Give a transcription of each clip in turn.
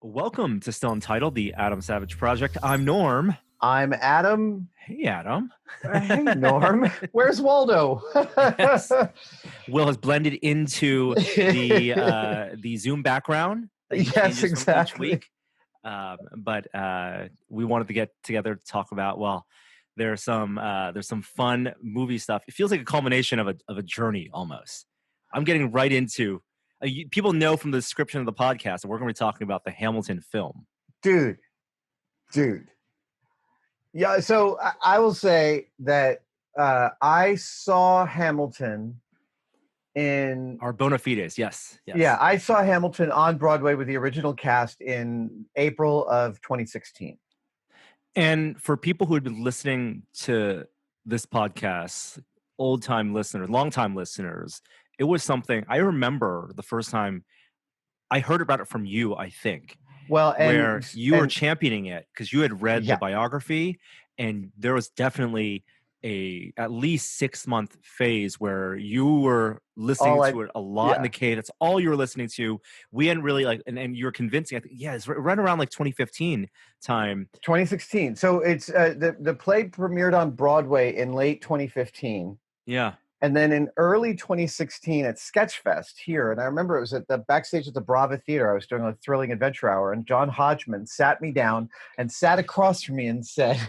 Welcome to Still Untitled, the Adam Savage Project. I'm Norm. I'm Adam. Hey, Adam. Hey, Norm. Where's Waldo? Yes. Will has blended into the Zoom background that he Yes, changes from each exactly. week. But we wanted to get together to talk about, well, there's some fun movie stuff. It feels like a culmination of a journey almost. I'm getting right into people know from the description of the podcast that we're going to be talking about the Hamilton film. Dude. Yeah, so I will say that I saw Hamilton in... Our bona fides, yes. Yeah, I saw Hamilton on Broadway with the original cast in April of 2016. And for people who had been listening to this podcast, old-time listeners, long-time listeners, it was something I remember the first time I heard about it from you, I think. Well, where you were championing it because you had read the biography, and there was definitely a at least 6-month phase where you were listening to it a lot in the cave. That's all you were listening to. We hadn't really and you were convincing. I think, it's right around like 2015 time. 2016. So it's the play premiered on Broadway in late 2015. Yeah. And then in early 2016 at Sketchfest here, and I remember it was at the backstage at the Brava Theater. I was doing a Thrilling Adventure Hour, and John Hodgman sat me down and sat across from me and said,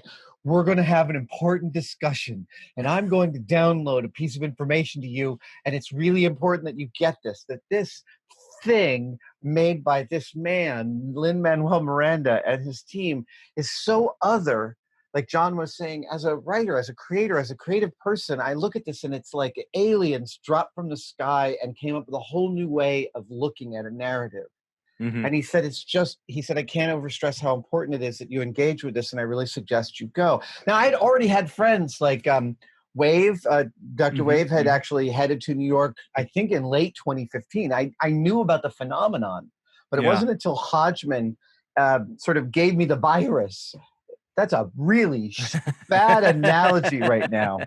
"We're going to have an important discussion, and I'm going to download a piece of information to you, and it's really important that you get this, that this thing made by this man, Lin-Manuel Miranda, and his team is so other." Like John was saying, as a writer, as a creator, as a creative person, I look at this and it's like aliens dropped from the sky and came up with a whole new way of looking at a narrative. Mm-hmm. And he said, I can't overstress how important it is that you engage with this, and I really suggest you go. Now, I'd already had friends like Wave, Dr. Wave had actually headed to New York, I think in late 2015. I knew about the phenomenon, but it wasn't until Hodgman sort of gave me the virus. That's a really bad analogy right now.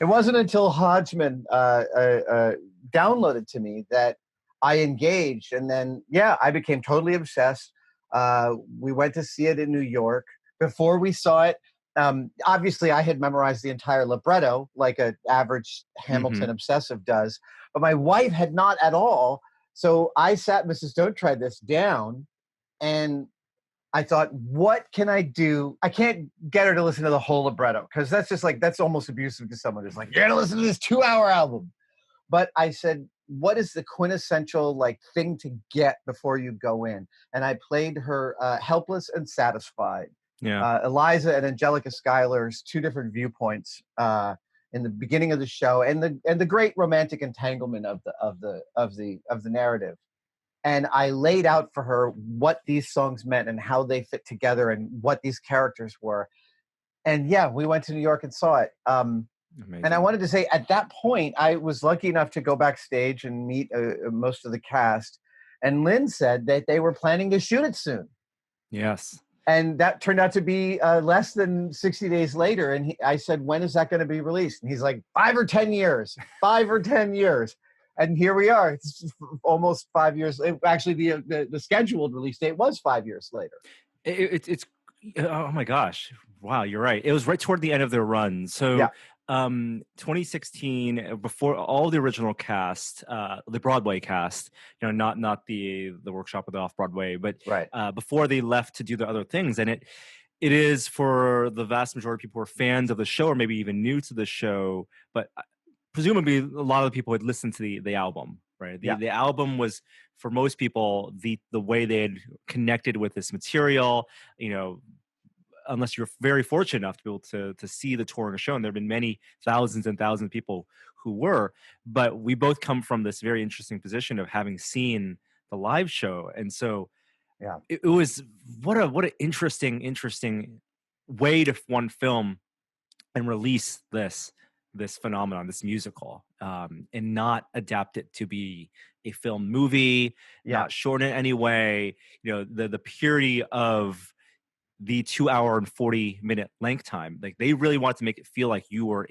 It wasn't until Hodgman downloaded to me that I engaged. And then, I became totally obsessed. We went to see it in New York. Before we saw it, obviously I had memorized the entire libretto like an average Hamilton obsessive does. But my wife had not at all. So I sat Mrs. Don't Try This down, and I thought, what can I do? I can't get her to listen to the whole libretto because that's almost abusive to someone who's like, you're going to listen to this 2-hour album. But I said, what is the quintessential thing to get before you go in? And I played her Helpless and Satisfied. Yeah. Eliza and Angelica Schuyler's two different viewpoints in the beginning of the show, and the great romantic entanglement of the narrative. And I laid out for her what these songs meant and how they fit together and what these characters were. And we went to New York and saw it. And I wanted to say, at that point, I was lucky enough to go backstage and meet most of the cast. And Lynn said that they were planning to shoot it soon. Yes. And that turned out to be less than 60 days later. And I said, when is that going to be released? And he's like, 5 or 10 years. 5 or 10 years. And here we are. It's almost 5 years. Actually, the scheduled release date was 5 years later. It's oh my gosh! Wow, you're right. It was right toward the end of their run. So, 2016, before all the original cast, the Broadway cast, not the workshop with the off Broadway, but before they left to do the other things, and it is for the vast majority of people who are fans of the show or maybe even new to the show, but presumably a lot of the people had listened to the album, right? The album was, for most people, the way they had connected with this material, unless you're very fortunate enough to be able to see the tour and the show. And there have been many thousands and thousands of people who were, but we both come from this very interesting position of having seen the live show. And so it was, what an interesting way to one film and release this phenomenon, this musical, and not adapt it to be a film movie, not shorten it in any way. The purity of the 2-hour and 40-minute length time. Like, they really wanted to make it feel like you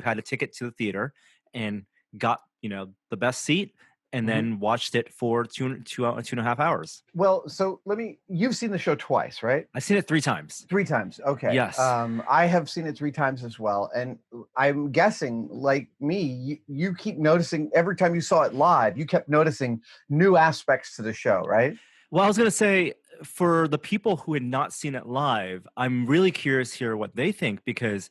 had a ticket to the theater and got, the best seat and then watched it for two and a half hours. Well, so you've seen the show twice, right? I've seen it 3 times. 3 times. Okay. Yes. I have seen it 3 times as well. And I'm guessing, like me, you keep noticing every time you saw it live, you kept noticing new aspects to the show, right? Well, I was going to say, for the people who had not seen it live, I'm really curious to hear what they think, because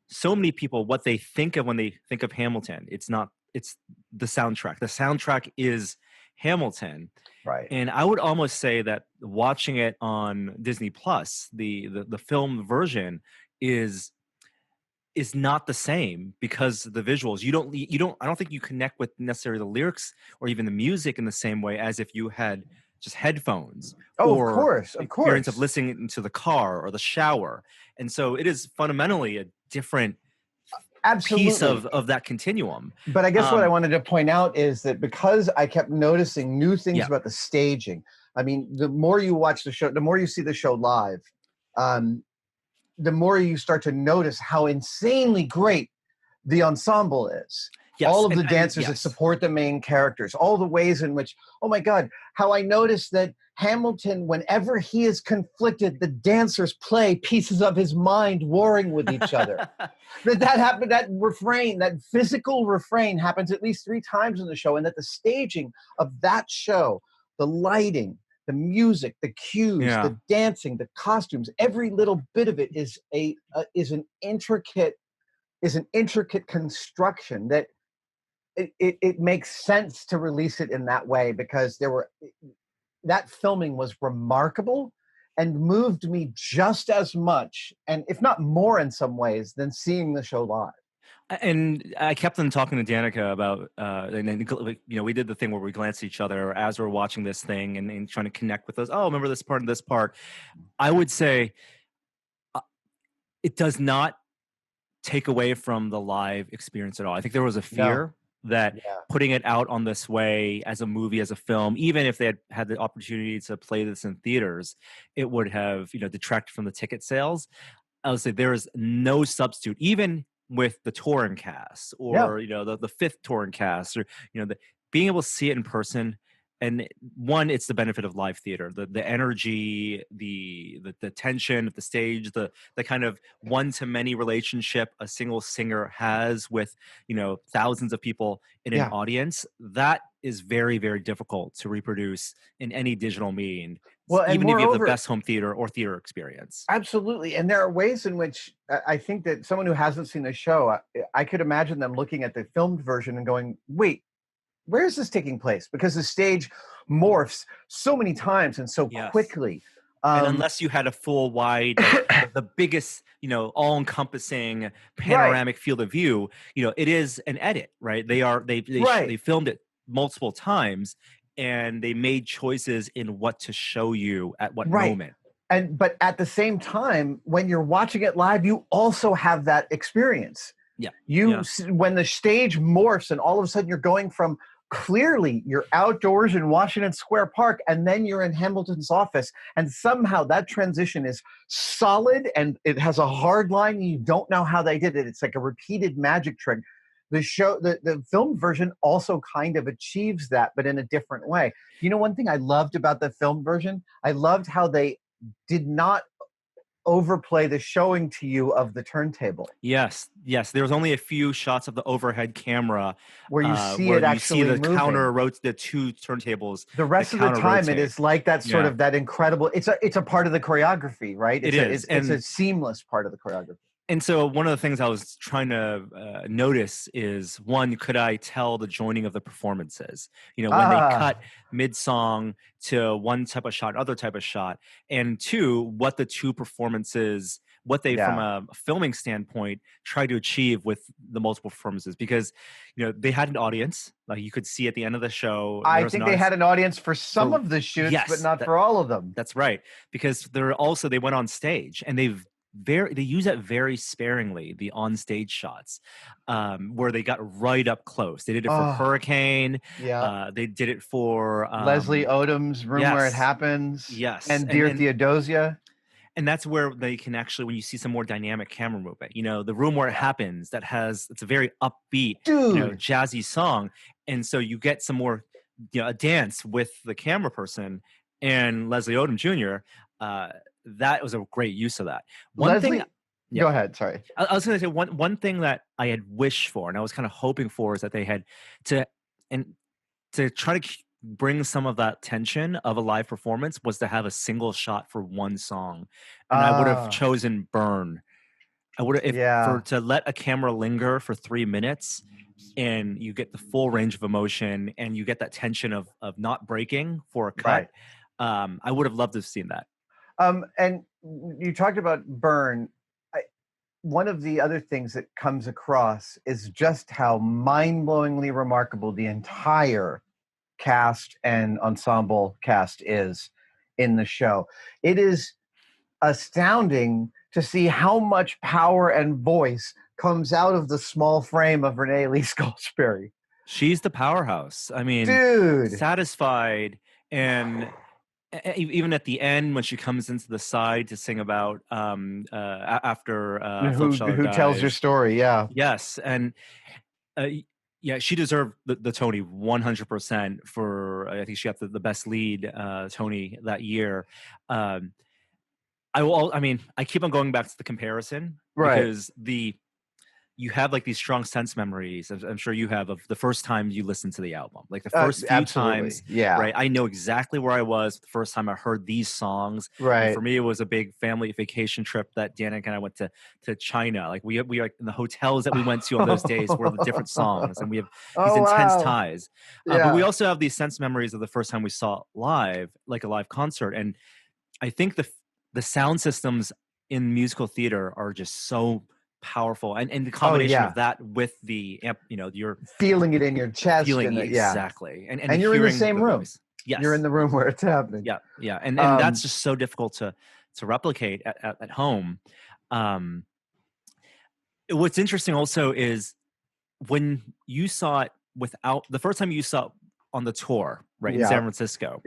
so many people, what they think of when they think of Hamilton, it's the soundtrack. The soundtrack is Hamilton. Right. And I would almost say that watching it on Disney Plus, the film version is not the same, because the visuals, I don't think you connect with necessarily the lyrics or even the music in the same way as if you had just headphones. Of course. Experience of listening into the car or the shower. And so it is fundamentally a different piece of that continuum. But I guess what I wanted to point out is that because I kept noticing new things about the staging. I mean, the more you watch the show, the more you see the show live, the more you start to notice how insanely great the ensemble is. Yes, all of the dancers that support the main characters, all the ways in which, oh my God, how I noticed that Hamilton, whenever he is conflicted, the dancers play pieces of his mind warring with each other. that happened, that refrain, that physical refrain happens at least 3 times in the show, and that the staging of that show, the lighting, the music, the cues, the dancing, the costumes, every little bit of it is an intricate construction that it makes sense to release it in that way, because that filming was remarkable and moved me just as much, and if not more in some ways, than seeing the show live. And I kept on talking to Danica about, and then, we did the thing where we glanced at each other as we're watching this thing and trying to connect with those. Oh, remember this part and this part. I would say it does not take away from the live experience at all. I think there was a fear that putting it out on this way as a movie, as a film, even if they had had the opportunity to play this in theaters, it would have, detracted from the ticket sales. I would say there is no substitute, even with the touring cast or, the 5th touring cast, or, being able to see it in person. And one, it's the benefit of live theater, the energy, the tension at the stage, the kind of one-to-many relationship a single singer has with, thousands of people in an audience. That is very, very difficult to reproduce in any digital medium. Well, even if you have the best home theater or theater experience. Absolutely. And there are ways in which I think that someone who hasn't seen the show, I could imagine them looking at the filmed version and going, wait, where is this taking place? Because the stage morphs so many times and so quickly. And unless you had a full wide, the biggest, all-encompassing panoramic field of view, it is an edit, right? They filmed it multiple times, and they made choices in what to show you at what moment. But at the same time, when you're watching it live, you also have that experience. When the stage morphs and all of a sudden you're going from clearly you're outdoors in Washington Square Park and then you're in Hamilton's office, and somehow that transition is solid and it has a hard line and you don't know how they did it. It's like a repeated magic trick. The show, the film version also kind of achieves that, but in a different way. One thing I loved about the film version, I loved how they did not overplay the showing to you of the turntable. Yes. There was only a few shots of the overhead camera where you see it actually the moving. Counter rotates the 2 turntables. The rest of the time, it is like that sort of that incredible. It's a part of the choreography, right? It's a seamless part of the choreography. And so one of the things I was trying to notice is, one, could I tell the joining of the performances? When they cut mid-song to one type of shot, other type of shot. And 2, what the 2 performances, what they, from a filming standpoint, try to achieve with the multiple performances. Because, they had an audience. Like, you could see at the end of the show. I think they had an audience for some of the shoots, but not for all of them. That's right. Because they went on stage, and they use that very sparingly, the on-stage shots, where they got right up close. They did it for Hurricane. They did it for Leslie Odom's Room Where It Happens. And Dear Theodosia. And that's where they can actually, when you see some more dynamic camera movement, the Room Where It Happens, it's a very upbeat, jazzy song. And so you get some more a dance with the camera person and Leslie Odom Jr. That was a great use of that. One thing. Go ahead. Sorry. I was going to say one thing that I had wished for, and I was kind of hoping for, is that they had to try to bring some of that tension of a live performance, was to have a single shot for one song, and I would have chosen "Burn." I would have to let a camera linger for 3 minutes, and you get the full range of emotion, and you get that tension of not breaking for a cut. Right. I would have loved to have seen that. And you talked about "Burn." One of the other things that comes across is just how mind-blowingly remarkable the entire cast and ensemble cast is in the show. It is astounding to see how much power and voice comes out of the small frame of Renee Lee Salisbury. She's the powerhouse. I mean, dude, Satisfied, and even at the end when she comes into the side to sing about after who tells your story. Yes. And she deserved the Tony 100% for, I think she got the best lead Tony that year. I keep on going back to the comparison, because you have like these strong sense memories, I'm sure you have, of the first time you listened to the album, like the first few times. Right. I know exactly where I was the first time I heard these songs. Right. And for me, it was a big family vacation trip that Danica and I went to China. Like we like in the hotels that we went to on those days were the different songs, and we have these intense ties. But we also have these sense memories of the first time we saw it live, like a live concert. And I think the sound systems in musical theater are just so powerful, and the combination of that with the you're feeling it in your chest, exactly, and you're in the same room. Yes, you're in the room where it's happening. And that's just so difficult to replicate at home. What's interesting also is when you saw it the first time you saw it on the tour, right, in San Francisco.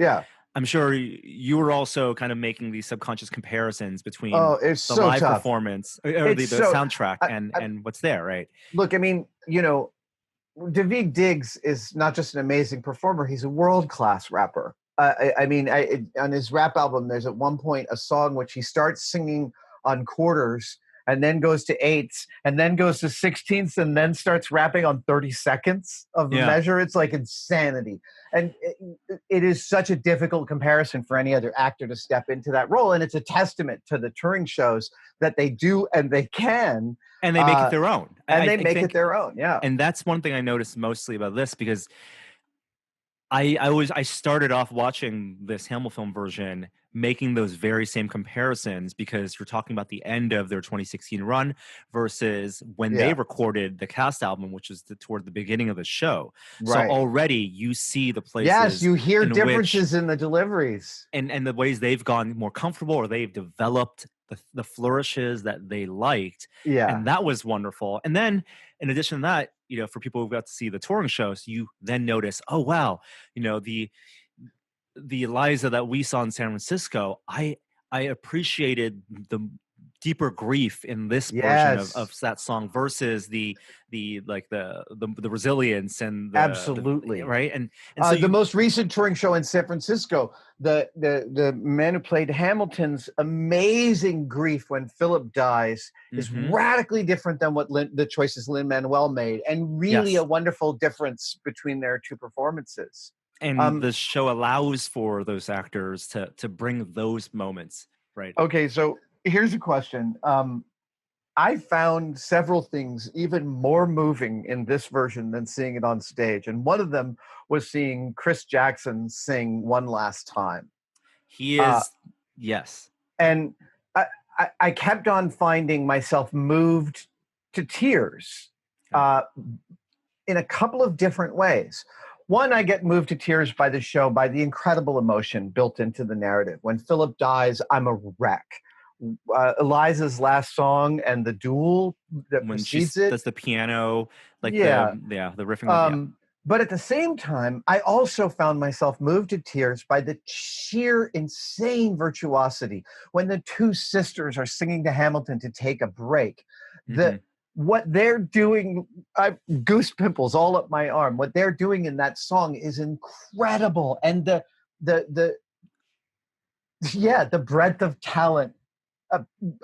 I'm sure you were also kind of making these subconscious comparisons between the live performance or the soundtrack and what's there, right? Look, I mean, Daveed Diggs is not just an amazing performer; he's a world-class rapper. On his rap album, there's at one point a song which he starts singing on quarters, and then goes to eighths, and then goes to sixteenths, and then starts rapping on 30 seconds of the measure. It's like insanity. And it is such a difficult comparison for any other actor to step into that role. And it's a testament to the touring shows that they do and they can. And they make it their own. And they make it their own, And that's one thing I noticed mostly about this, because I started off watching this Hamill film version making those very same comparisons, because you're talking about the end of their 2016 run versus when they recorded the cast album, which is toward the beginning of the show. Right. So already you see the places. Yes, you hear differences in the deliveries. And the ways they've gone more comfortable, or they've developed the flourishes that they liked. Yeah. And that was wonderful. And then in addition to that, for people who got to see the touring shows, you then notice, oh, wow, the Eliza that we saw in San Francisco, I appreciated the deeper grief in this version of that song versus the resilience and absolutely right. And so the most recent touring show in San Francisco, the man who played Hamilton's amazing grief when Philip dies is radically different than what the choices Lin-Manuel made, and really a wonderful difference between their two performances. And the show allows for those actors to bring those moments, right? Okay, so here's a question. I found several things even more moving in this version than seeing it on stage. And one of them was seeing Chris Jackson sing One Last Time. He is, yes. And I kept on finding myself moved to tears in a couple of different ways. One, I get moved to tears by the show, by the incredible emotion built into the narrative. When Philip dies, I'm a wreck. Eliza's last song and the duel that precedes it. That's the piano, like the riffing. But at the same time, I also found myself moved to tears by the sheer insane virtuosity when the two sisters are singing to Hamilton to take a break. what they're doing, goose pimples all up my arm. What they're doing in that song is incredible, and the yeah, the breadth of talent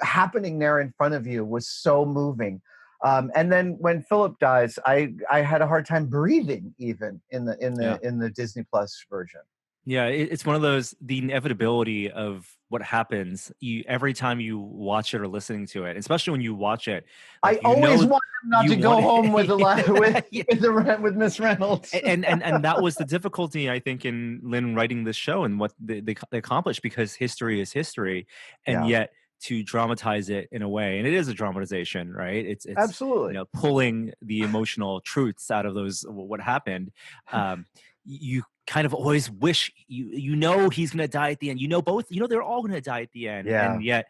happening there in front of you was so moving. And then when Philip dies, I had a hard time breathing, even in the Disney Plus version. Yeah, it's one of those, the inevitability of what happens every time you watch it or listening to it, especially when you watch it. Like, I always want him not to go home with with Miss Reynolds. and that was the difficulty, I think, in Lynn writing this show and what they accomplished, because history is history, and yet to dramatize it in a way, and it is a dramatization, right? It's absolutely, pulling the emotional truths out of those, what happened. You kind of always wish you know he's going to die at the end. They're all going to die at the end, and yet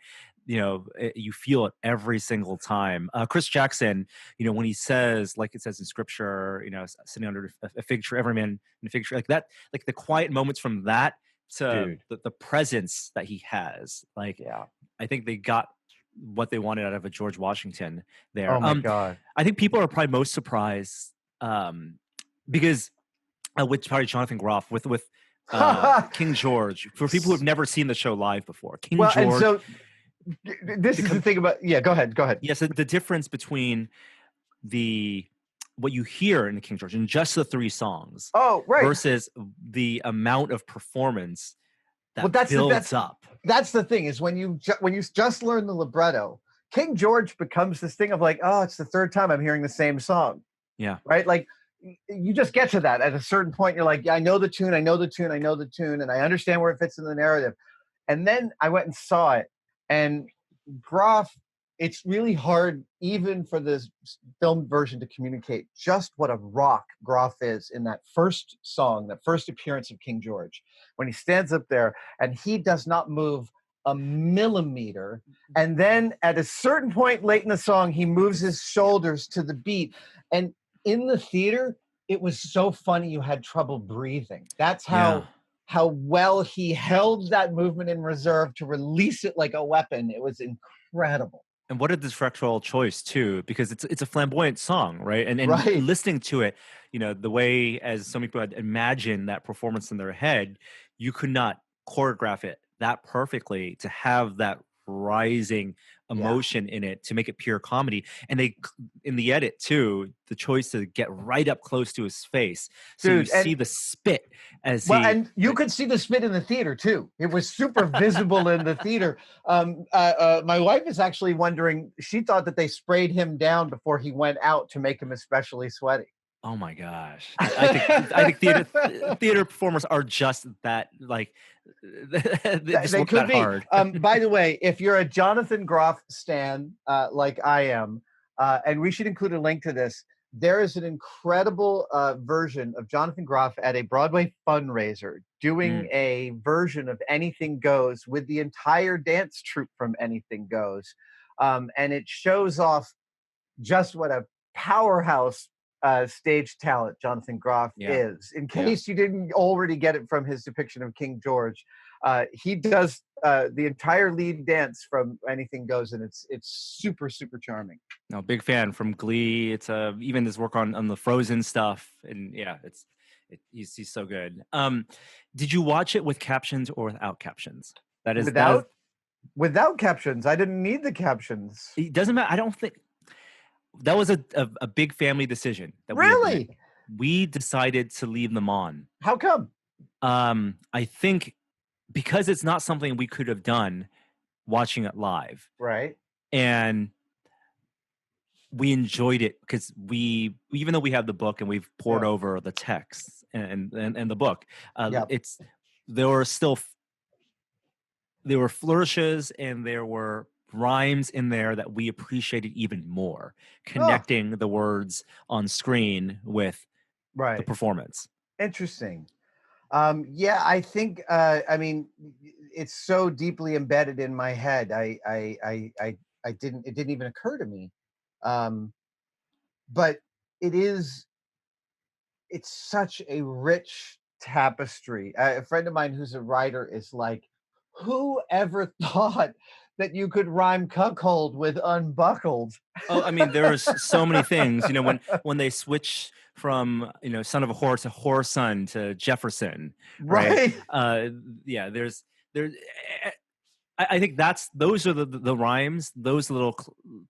you feel it every single time. Chris Jackson, when he says, like it says in scripture, sitting under a fig tree, every man in a fig tree, like that, like the quiet moments from that to the presence that he has, like, I think they got what they wanted out of a George Washington there. Oh my God. I think people are probably most surprised because with probably Jonathan Groff with King George, for people who have never seen the show live before. George. And so this is the thing about, go ahead. Yes, the difference between what you hear in King George in just the 3 songs, versus the amount of performance that builds up. That's the thing, is when you just learn the libretto, King George becomes this thing of like, oh, it's the 3rd time I'm hearing the same song. Yeah. Right? Like, you just get to that at a certain point. You're like, I know the tune, and I understand where it fits in the narrative. And then I went and saw it, and Groff, it's really hard, even for this film version, to communicate just what a rock Groff is in that first song, that first appearance of King George, when he stands up there and he does not move a millimeter. And then at a certain point late in the song, he moves his shoulders to the beat. And in the theater, it was so funny you had trouble breathing. That's how well he held that movement in reserve to release it like a weapon. It was incredible. And what a directorial choice too, because it's a flamboyant song, right? And listening to it, the way, as so many people had imagined that performance in their head, you could not choreograph it that perfectly to have that rising emotion in it to make it pure comedy. And they, in the edit too, the choice to get right up close to his face, so you see the spit as and you could see the spit in the theater too. It was super visible in the theater. My wife is actually wondering, she thought that they sprayed him down before he went out to make him especially sweaty. Oh my gosh! I think theater performers are just that, like, they could be. Hard. By the way, if you're a Jonathan Groff stan, like I am, and we should include a link to this, there is an incredible version of Jonathan Groff at a Broadway fundraiser doing a version of Anything Goes with the entire dance troupe from Anything Goes, and it shows off just what a powerhouse stage talent Jonathan Groff is. In case you didn't already get it from his depiction of King George, he does the entire lead dance from Anything Goes, and it's super, super charming. No, big fan from Glee. It's even his work on the Frozen stuff, and he's so good. Did you watch it with captions or without captions? That is without captions. I didn't need the captions. It doesn't matter. I don't think. That was a big family decision. We decided to leave them on. How come? I think because it's not something we could have done watching it live. Right. And we enjoyed it because even though we have the book and we've poured over the text and the book, there were flourishes and there were rhymes in there that we appreciated even more, connecting the words on screen with the performance. Interesting. I think I mean, it's so deeply embedded in my head. It didn't even occur to me. But it's such a rich tapestry. A friend of mine who's a writer is like, who ever thought that you could rhyme cuckold with unbuckled. Oh, I mean, there's so many things, you know, when they switch from, you know, son of a whore to whoreson to Jefferson, right? Right. Yeah, there's I think those are the rhymes. Those little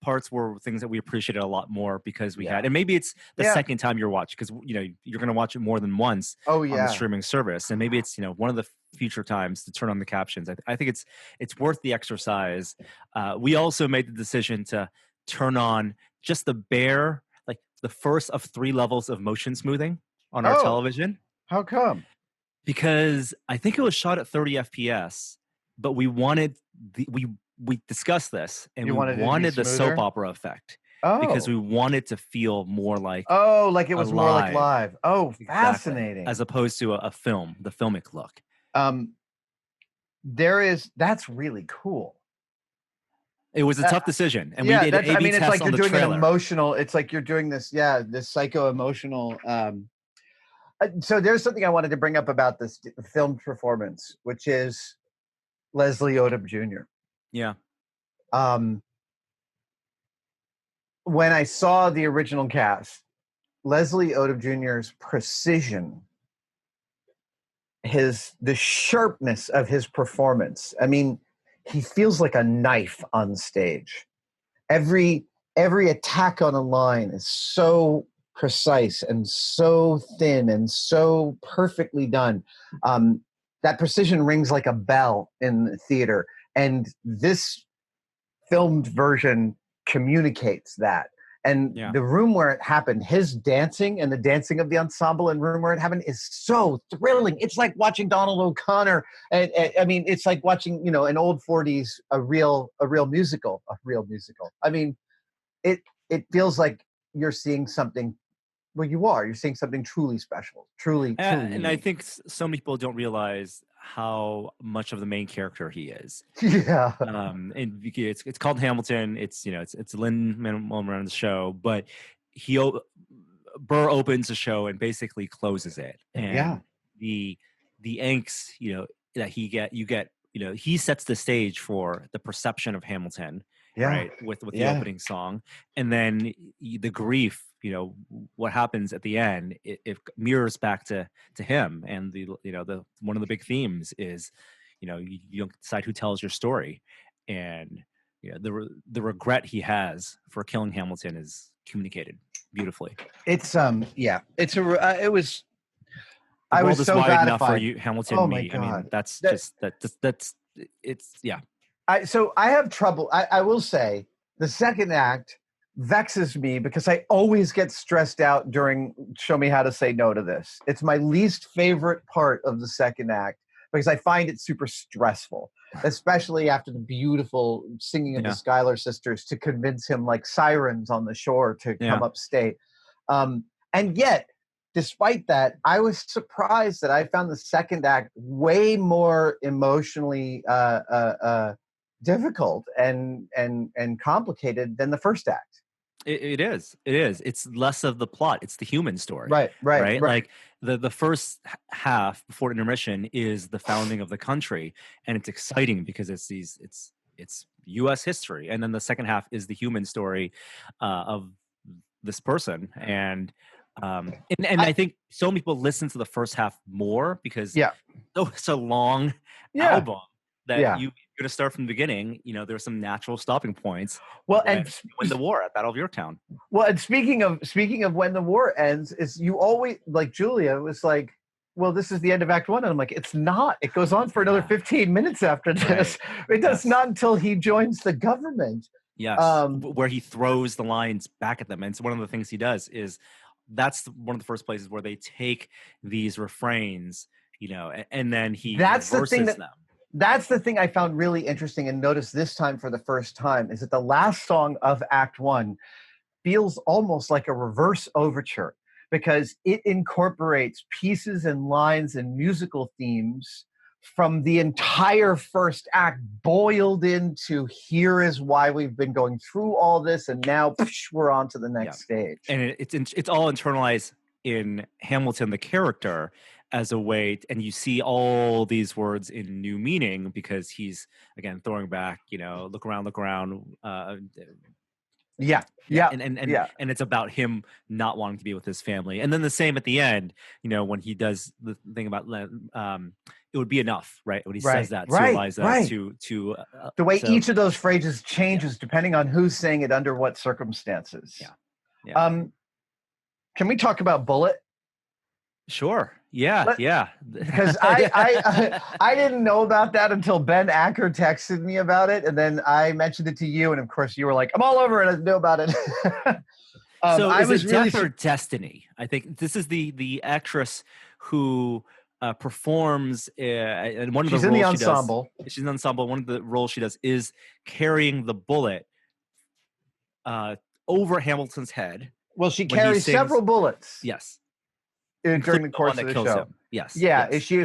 parts were things that we appreciated a lot more because we had, and maybe it's the second time you're watching, because you know you're going to watch it more than once on the streaming service, and maybe it's, you know, one of the future times to turn on the captions. I think it's worth the exercise. We also made the decision to turn on just the bare, like the first of 3 levels of motion smoothing on our television. How come? Because I think it was shot at 30 FPS, but we wanted we discussed this, and we wanted the soap opera effect. Because we wanted to feel more like like it was more like live. Oh, exactly. Fascinating. As opposed to a film, the filmic look. That's really cool. It was a tough decision, and we did A/B I mean, it's like you're doing trailer. an emotional. It's like you're doing this psycho emotional. So there's something I wanted to bring up about this film performance, which is Leslie Odom Jr. Yeah. When I saw the original cast, Leslie Odom Jr.'s precision, the sharpness of his performance. I mean, he feels like a knife on stage. Every attack on a line is so precise and so thin and so perfectly done. That precision rings like a bell in the theater, and this filmed version communicates that. And the room where it happened, his dancing and the dancing of the ensemble in room where it happened is so thrilling. It's like watching Donald O'Connor. I mean, it's like watching, you know, an old 40s, a real musical. I mean, it feels like you're seeing something. Well, you're seeing something truly special, truly. And unique. I think so many people don't realize how much of the main character he is. Yeah. And it's called Hamilton. It's, you know, it's Lin-Manuel Miranda's show, but Burr opens the show and basically closes it. And the angst, you know, that you get, you know, he sets the stage for the perception of Hamilton, right, with the opening song, and then the grief, you know, what happens at the end, it mirrors back to him. And one of the big themes is, you know, you don't decide who tells your story, and you know, the regret he has for killing Hamilton is communicated beautifully. It's it was. I was so gratified enough for you, Hamilton. I mean, that's it's yeah. So I have trouble. I will say the second act vexes me because I always get stressed out during Show Me How to Say No to This. It's my least favorite part of the second act because I find it super stressful, especially after the beautiful singing of the Schuyler sisters to convince him like sirens on the shore to come upstate. And yet, despite that, I was surprised that I found the second act way more emotionally difficult and complicated than the first act. It is. It's less of the plot. It's the human story. Right. Like the first half before intermission is the founding of the country, and it's exciting because it's U.S. history, and then the second half is the human story of this person, and I think so many people listen to the first half more because it's a long album that you're going to start from the beginning. You know, there's some natural stopping points. Well, and win the war at Battle of Yorktown. Well, and speaking of when the war ends, is you always, like Julia was like, well, this is the end of Act 1. And I'm like, it's not. It goes on for another 15 minutes after this. Right. It does not until he joins the government. Yes, where he throws the lines back at them. And so one of the things he does is that's one of the first places where they take these refrains, you know, and then he verses them. That's the thing I found really interesting and noticed this time for the first time is that the last song of Act 1 feels almost like a reverse overture because it incorporates pieces and lines and musical themes from the entire first act boiled into here is why we've been going through all this and now we're on to the next stage. And it's all internalized in Hamilton, the character, as a way, and you see all these words in new meaning because he's again throwing back, look around, yeah, and it's about him not wanting to be with his family. And then the same at the end, when he does the thing about it would be enough, right? When he says that to Eliza, to the way each of those phrases changes depending on who's saying it under what circumstances. Can we talk about Bullet? Sure. Yeah. Because I didn't know about that until Ben Acker texted me about it, and then I mentioned it to you, and of course you were like, "I'm all over it. I know about it." So is it Death or Destiny? I think this is the actress who performs and one of the roles in the ensemble. She's in the ensemble. One of the roles she does is carrying the bullet over Hamilton's head. Well, she carries several bullets. Yes. During the course of the show. Yes.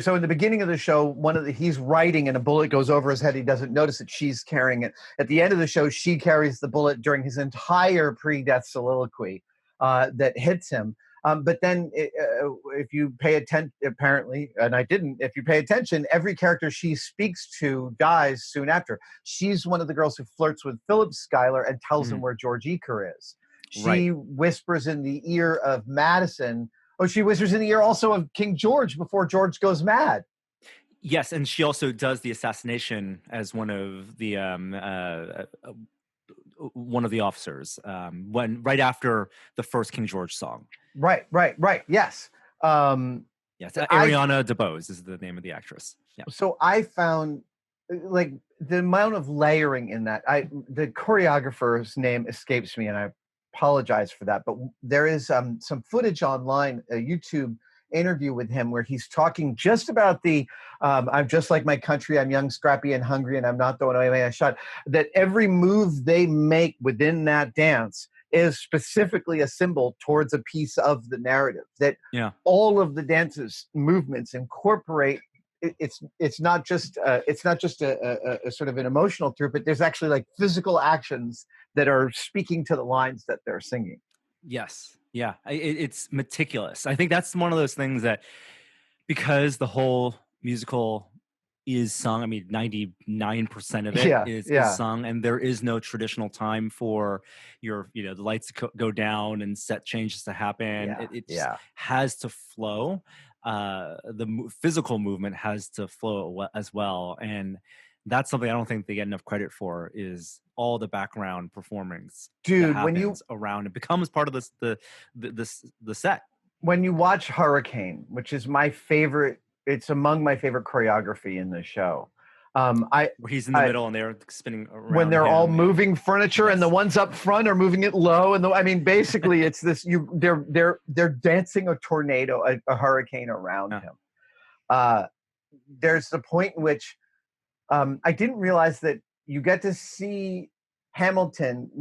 So in the beginning of the show, he's writing and a bullet goes over his head. He doesn't notice that she's carrying it. At the end of the show, she carries the bullet during his entire pre-death soliloquy that hits him. But then if you pay attention, apparently, and I didn't, if you pay attention, every character she speaks to dies soon after. She's one of the girls who flirts with Philip Schuyler and tells him where George Eaker is. She whispers in the ear of Madison. Oh, she whispers in the ear also of King George before George goes mad. Yes, and she also does the assassination as one of the officers right after the first King George song. Right. Yes. Yes, Ariana DeBose is the name of the actress. Yeah. So I found like the amount of layering in that. The choreographer's name escapes me, and I apologize for that, but there is some footage online, a YouTube interview with him where he's talking just about the I'm just like my country, I'm young, scrappy, and hungry, and I'm not throwing away my shot. That every move they make within that dance is specifically a symbol towards a piece of the narrative. That all of the dance's movements incorporate. It's not just a sort of an emotional truth, but there's actually like physical actions that are speaking to the lines that they're singing. Yes. Yeah. It's meticulous. I think that's one of those things that, because the whole musical is sung, 99% of it is sung, and there is no traditional time for the lights to go down and set changes to happen. It just has to flow. The physical movement has to flow as well, and that's something I don't think they get enough credit for, is all the background performance when you around it becomes part of the set. When you watch Hurricane, which is my favorite, it's among my favorite choreography in the show. Where he's in the middle and they're spinning around when they're all moving furniture, and the ones up front are moving it low, and basically it's this. They're dancing a tornado, a hurricane around him. There's the point in which I didn't realize that you get to see Hamilton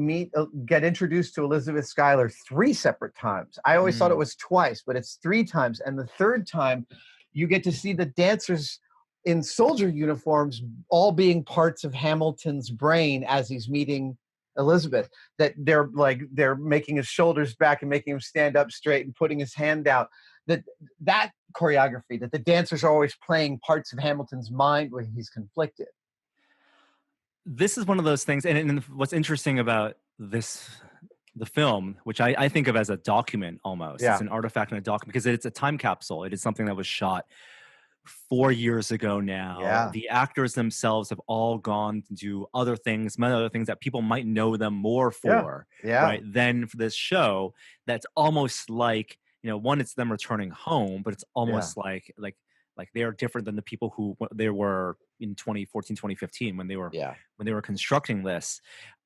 get introduced to Elizabeth Schuyler 3 separate times. I always thought it was twice, but it's 3 times, and the third time you get to see the dancers in soldier uniforms all being parts of Hamilton's brain as he's meeting Elizabeth. That they're making his shoulders back and making him stand up straight and putting his hand out. That choreography, that the dancers are always playing parts of Hamilton's mind when he's conflicted. This is one of those things, and what's interesting about the film, which I think of as a document almost. It's an artifact and a document, because it's a time capsule. It is something that was shot 4 years ago now. The actors themselves have all gone to do other things, many other things that people might know them more for, right, than for this show. That's almost like, one, it's them returning home, but it's almost like they are different than the people who they were in 2014, 2015 when they were constructing this.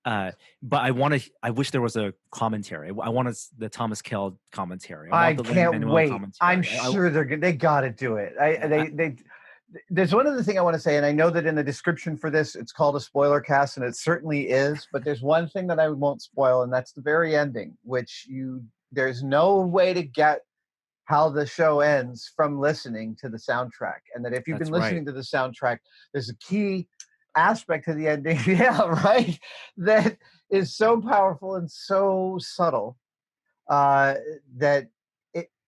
But I wish there was a commentary. I want the Thomas Kell commentary. I can't wait. I'm sure they got to do it. There's one other thing I want to say, and I know that in the description for this, it's called a spoiler cast, and it certainly is. But there's one thing that I won't spoil, and that's the very ending, which there's no way to get how the show ends from listening to the soundtrack. And that if you've been listening to the soundtrack, there's a key aspect to the ending, that is so powerful and so subtle that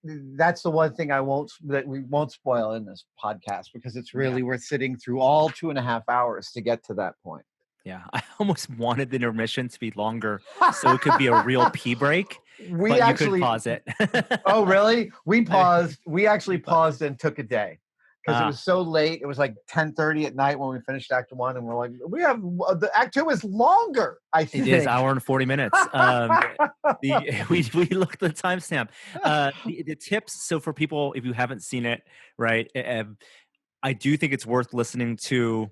that's the one thing that we won't spoil in this podcast, because it's really worth sitting through all 2.5 hours to get to that point. Yeah, I almost wanted the intermission to be longer so it could be a real pee break, but you could pause it. Oh, really? We paused. We actually paused and took a day because it was so late. It was like 10:30 at night when we finished Act 1, and we're like, the Act 2 is longer. I think it is hour and 40 minutes. We looked at the timestamp. The tips. So for people, if you haven't seen it, right, I do think it's worth listening to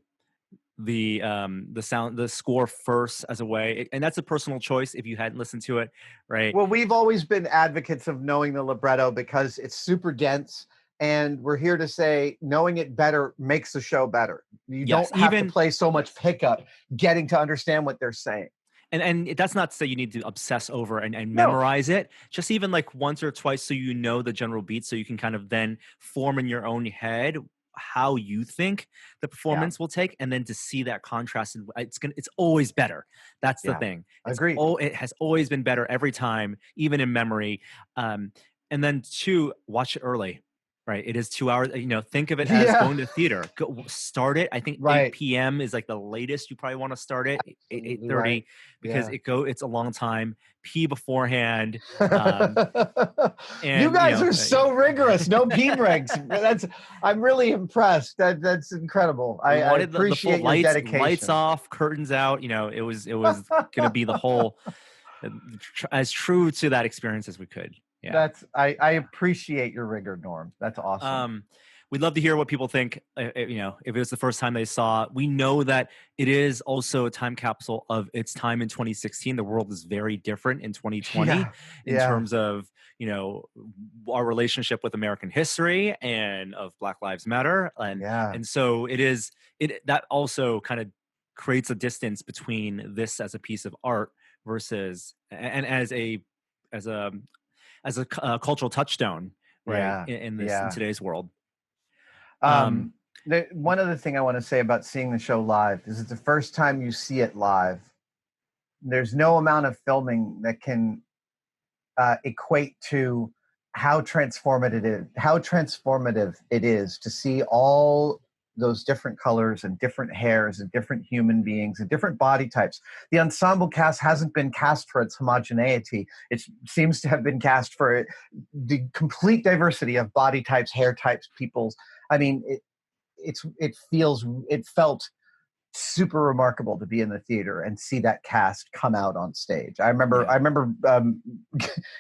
the score first as a way, and that's a personal choice if you hadn't listened to it, right? Well, we've always been advocates of knowing the libretto because it's super dense, and we're here to say knowing it better makes the show better. You don't have to play so much pickup getting to understand what they're saying. And that's not to say you need to obsess over and memorize it. Just even like once or twice, so you know the general beats, so you can kind of then form in your own head how you think the performance will take, and then to see that contrast, it's always better. That's the thing. Agreed. It has always been better every time, even in memory. And then 2, watch it early. Right, it is 2 hours. Think of it as going to theater. Start it. I think 8 p.m. is like the latest you probably want to start it. 8:30 because it's a long time. Pee beforehand. And you guys are so rigorous. No pee breaks. I'm really impressed. That's incredible. I appreciate your dedication. Lights off, curtains out. It was going to be the whole as true to that experience as we could. Yeah. I appreciate your rigor, Norm. That's awesome. We'd love to hear what people think. If it was the first time they saw it. We know that it is also a time capsule of its time in 2016. The world is very different in 2020 in terms of our relationship with American history and of Black Lives Matter, and so that also kind of creates a distance between this as a piece of art versus and as a cultural touchstone, right? In today's world. One other thing I want to say about seeing the show live is it's the first time you see it live. There's no amount of filming that can equate to how transformative it is to see all those different colors and different hairs and different human beings and different body types. The ensemble cast hasn't been cast for its homogeneity. It seems to have been cast for the complete diversity of body types, hair types, peoples. I mean, it felt super remarkable to be in the theater and see that cast come out on stage. I remember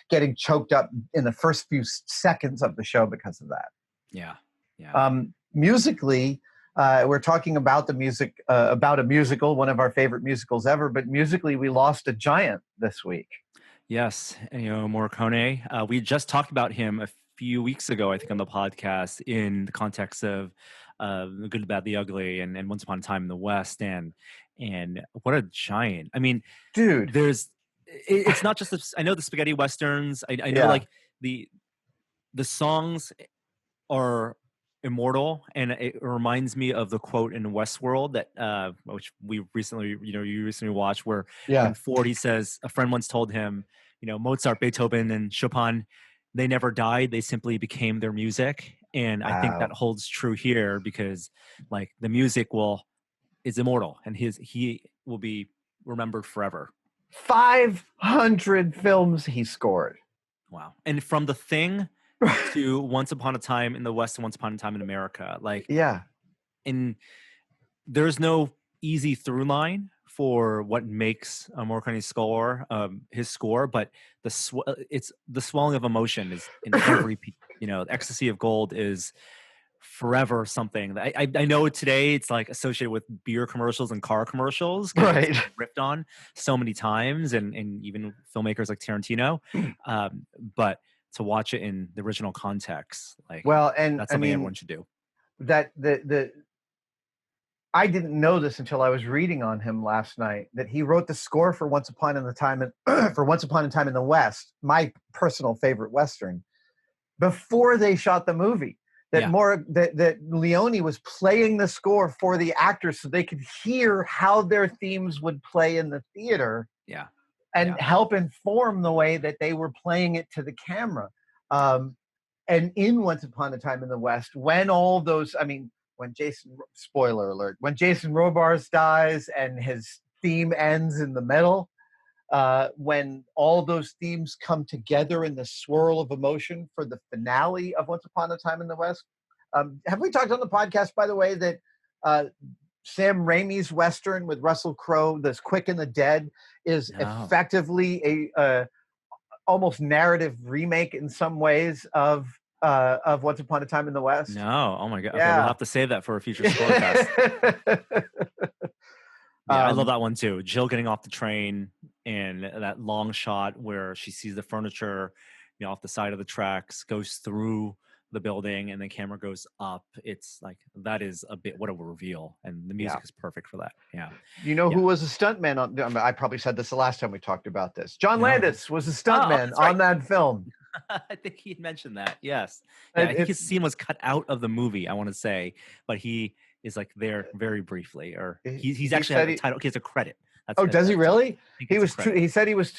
getting choked up in the first few seconds of the show because of that. Yeah. Musically, we're talking about the music, about a musical, one of our favorite musicals ever, but musically we lost a giant this week. Yes. Morricone. We just talked about him a few weeks ago, I think, on the podcast in the context of The Good, the Bad, the Ugly and Once Upon a Time in the West. And what a giant. I mean, dude, it's not just, I know the spaghetti Westerns. I know like the songs are immortal, and it reminds me of the quote in Westworld that which we recently you recently watched, where in Ford he says a friend once told him, Mozart, Beethoven, and Chopin, they never died, they simply became their music. And I think that holds true here, because like the music is immortal, and he will be remembered forever. 500 films he scored. Wow. And from The Thing to Once Upon a Time in the West and Once Upon a Time in America. And there's no easy through line for what makes a Morricone's score, his score, but it's the swelling of emotion is in every, Ecstasy of Gold is forever something that I know today it's like associated with beer commercials and car commercials, right? It's ripped on so many times, and even filmmakers like Tarantino, but to watch it in the original context, that's something everyone should do. That I didn't know this until I was reading on him last night, that he wrote the score for Once Upon a Time in the West, my personal favorite Western, before they shot the movie. That Leone was playing the score for the actors so they could hear how their themes would play in the theater. And help inform the way that they were playing it to the camera. and in Once Upon a Time in the West, when all those, when spoiler alert, when Jason Robards dies and his theme ends in the middle, when all those themes come together in the swirl of emotion for the finale of Once Upon a Time in the West. Have we talked on the podcast, by the way, that Sam Raimi's Western with Russell Crowe, this Quick and the Dead, is effectively a almost narrative remake in some ways of Once Upon a Time in the West? No. Oh my God. Yeah. Okay, we'll have to save that for a future Spoilercast. Yeah, I love that one too. Jill getting off the train and that long shot where she sees the furniture, off the side of the tracks, goes through the building, and the camera goes up. It's like, that is what a reveal, and the music is perfect for that. Yeah. You know who was a stuntman on? I probably said this the last time we talked about this. John Landis was a stuntman on that film. I think he mentioned that. Yes. Yeah, I think his scene was cut out of the movie, I want to say, but he is like there very briefly, or he's actually had a title. He has a credit. Does he really? He said he was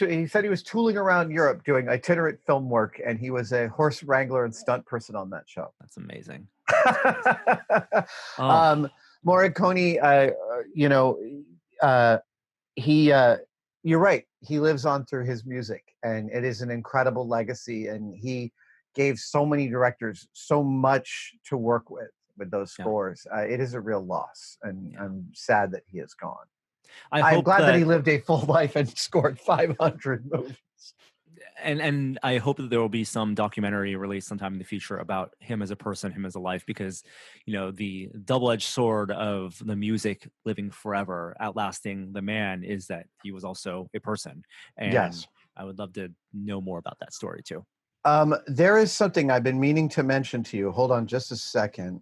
tooling around Europe doing itinerant film work, and he was a horse wrangler and stunt person on that show. That's amazing. Morricone, you're right. He lives on through his music, and it is an incredible legacy. And he gave so many directors so much to work with those scores. It is a real loss, and I'm sad that he is gone. I'm glad that he lived a full life and scored 500 movies. And I hope that there will be some documentary released sometime in the future about him as a person, him as a life, because, the double-edged sword of the music living forever, outlasting the man, is that he was also a person. And I would love to know more about that story too. There is something I've been meaning to mention to you. Hold on just a second.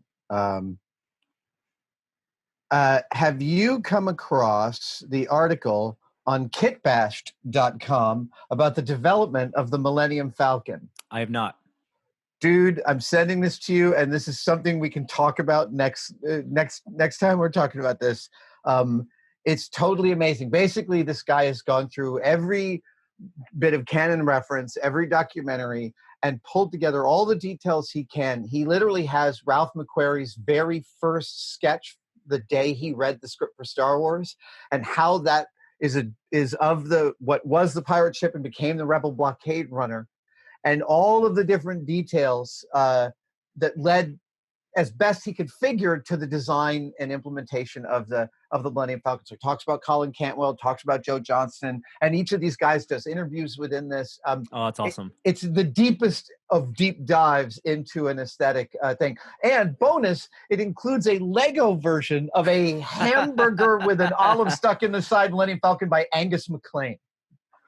Have you come across the article on kitbashed.com about the development of the Millennium Falcon? I have not. Dude, I'm sending this to you, and this is something we can talk about next time we're talking about this. It's totally amazing. Basically, this guy has gone through every bit of canon reference, every documentary, and pulled together all the details he can. He literally has Ralph McQuarrie's very first sketch the day he read the script for Star Wars, and how that is of what was the pirate ship and became the Rebel blockade runner, and all of the different details that led, as best he could figure, to the design and implementation of the Millennium Falcon. So he talks about Colin Cantwell, talks about Joe Johnston, and each of these guys does interviews within this. That's awesome. It's the deepest of deep dives into an aesthetic thing. And bonus, it includes a Lego version of a hamburger with an olive stuck in the side, Millennium Falcon, by Angus MacLean.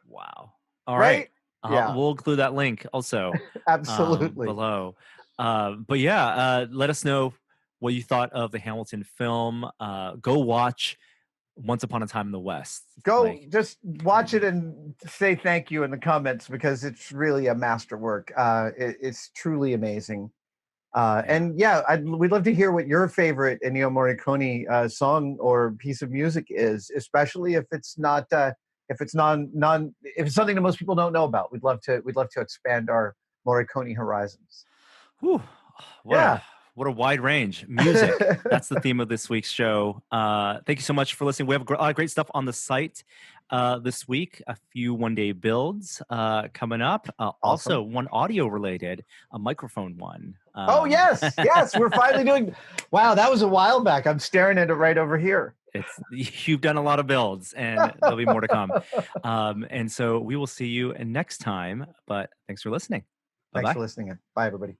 Wow. All right. We'll include that link also. Absolutely. Below. But yeah, let us know what you thought of the Hamilton film. Go watch Once Upon a Time in the West. Just watch it and say thank you in the comments, because it's really a masterwork. It's truly amazing. And we'd love to hear what your favorite Ennio Morricone song or piece of music is, especially if it's not if it's something that most people don't know about. We'd love to expand our Morricone horizons. Whew. What a wide range. Music. That's the theme of this week's show. Thank you so much for listening. We have a lot of great stuff on the site this week. A few one-day builds coming up. Also, one audio-related, a microphone one. Yes. We're finally doing... Wow, that was a while back. I'm staring at it right over here. You've done a lot of builds, and there'll be more to come. And so we will see you next time. But thanks for listening. Bye-bye. Thanks for listening. Bye, everybody.